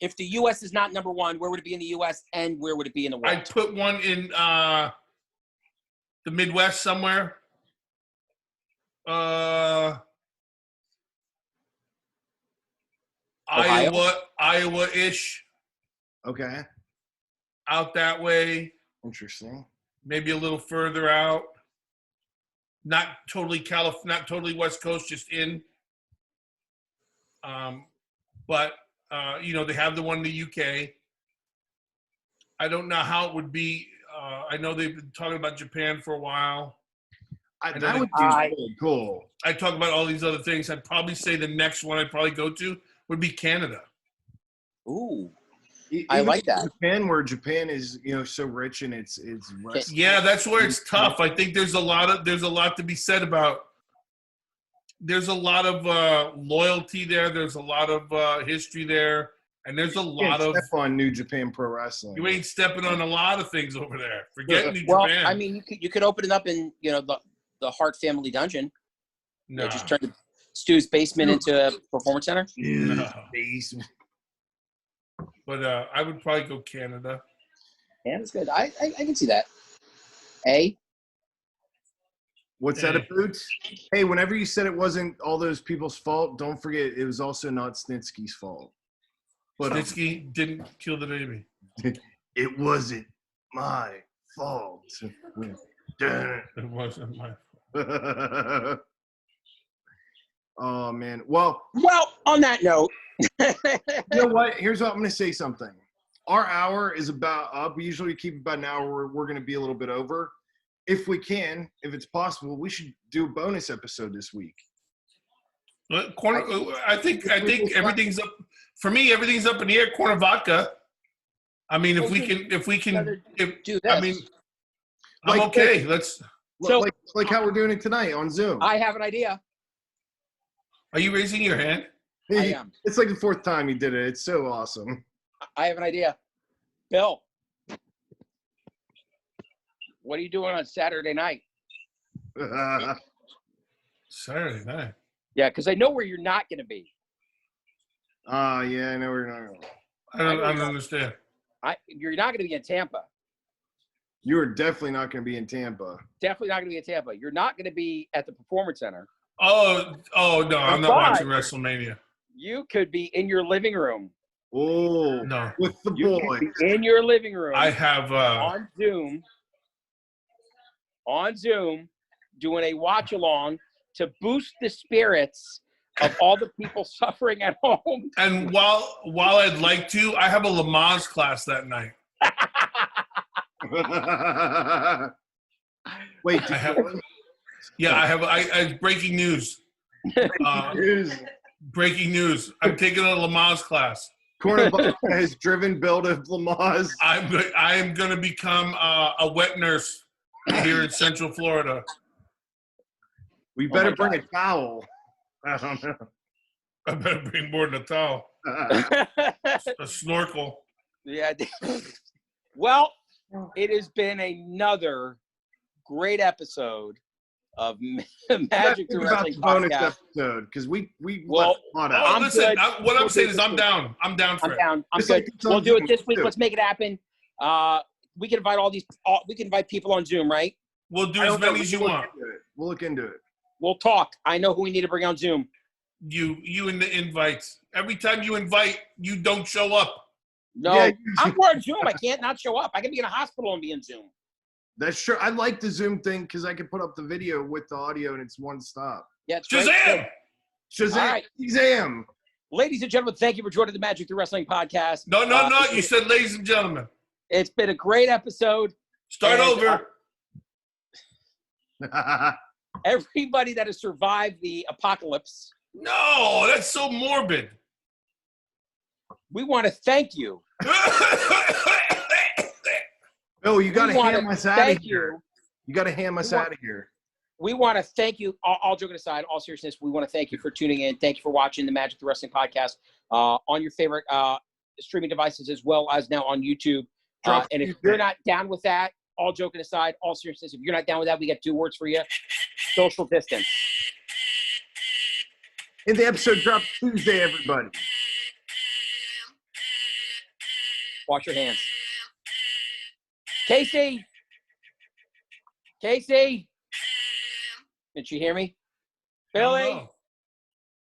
If the U.S. is not number 1, where would it be in the U.S. and where would it be in the world? I'd put one in the Midwest somewhere. Iowa-ish, Okay. out that way. Interesting. Maybe a little further out. Not totally not totally West Coast, just in. But you know, they have the one in the UK. I don't know how it would be. I know they've been talking about Japan for a while. That would be really cool. I talk about all these other things. I'd probably say the next one I'd probably go to would be Canada. Ooh. Even I like that. Japan, where Japan is, you know, so rich in its wrestling. Yeah, that's where it's tough. I think there's a lot to be said about. There's a lot of loyalty there. There's a lot of history there, and there's a lot of. Step on New Japan Pro Wrestling. You ain't stepping on a lot of things over there. Forget New Well, Japan. I mean, you could open it up in, you know, the Hart family dungeon. No. You know, just turn the Stu's basement into a Performance Center. No. Basement. But I would probably go Canada. Yeah, that's good. I can see that. A. What's that about? Hey, whenever you said it wasn't all those people's fault, don't forget it was also not Snitsky's fault. But Snitsky didn't kill the baby. It wasn't my fault. It wasn't my fault. Oh man. Well, On that note, you know what? Here's what I'm going to say something. Our hour is about up. We usually keep about an hour. We're going to be a little bit over. If we can, if it's possible, we should do a bonus episode this week. I think everything's up for me. Everything's up in the air. Corner vodka. I mean, if we can, do this. I mean, I'm Like okay. this. So- like how we're doing it tonight on Zoom. I have an idea. Are you raising your hand? I am. It's like the 4th time he did it. It's so awesome. I have an idea. Bill, what are you doing on Saturday night? Saturday night. Yeah, because I know where you're not going to be. Yeah, I know we're not. I don't understand. You're not going to be in Tampa. You are definitely not going to be in Tampa. Definitely not going to be in Tampa. You're not going to be at the Performance Center. Oh no, I'm not watching WrestleMania. You could be in your living room Oh, No. with the You boys. can be in your living room I have on Zoom, doing a watch along to boost the spirits of all the people suffering at home. and while I'd like to, I have a Lamaze class that night. Wait, I have, yeah, I breaking news. Breaking news. I'm taking a Lamaze class. Cornabug has driven build of Lamaze. I am going to become a wet nurse here in Central Florida. We better bring a towel. I don't know. I better bring more than a towel. A snorkel. Yeah. Well, it has been another great episode of Magic the Wrestling bonus podcast. episode because we Well, left a lot out. Oh, I'm listen, good. what I'm saying is I'm down. I'm down for I'm it. down. I'm Just good. like it's on We'll do it Zoom, this week. too. Let's make it happen. We can invite we can invite people on Zoom, right? We'll do I as don't know. many as you We'll look want. into it. We'll look into it. We'll talk. I know who we need to bring on Zoom. You and the invites. Every time you invite, you don't show up. No, Yeah, I'm on Zoom. I can't not show up. I can be in a hospital and be in Zoom. That's true. I like the Zoom thing because I can put up the video with the audio and it's one stop. Yeah, it's Shazam! great. Shazam! All right. Shazam! Ladies and gentlemen, thank you for joining the Magic the Wrestling podcast. No. You said, ladies and gentlemen. It's been a great episode. Start And, over. Everybody that has survived the apocalypse, No, that's so morbid. we want to thank you. Oh, you got to We wanna ham us out of thank here. you. You got to ham us out of here. We want to thank you. All joking aside, all seriousness, we want to thank you for tuning in. Thank you for watching the Magic the Wrestling podcast on your favorite streaming devices as well as now on YouTube. And if you're not down with that, all joking aside, all seriousness, if you're not down with that, we got 2 words for you: social distance. And the episode drops Tuesday, everybody. Wash your hands. Casey, did you hear me? Billy.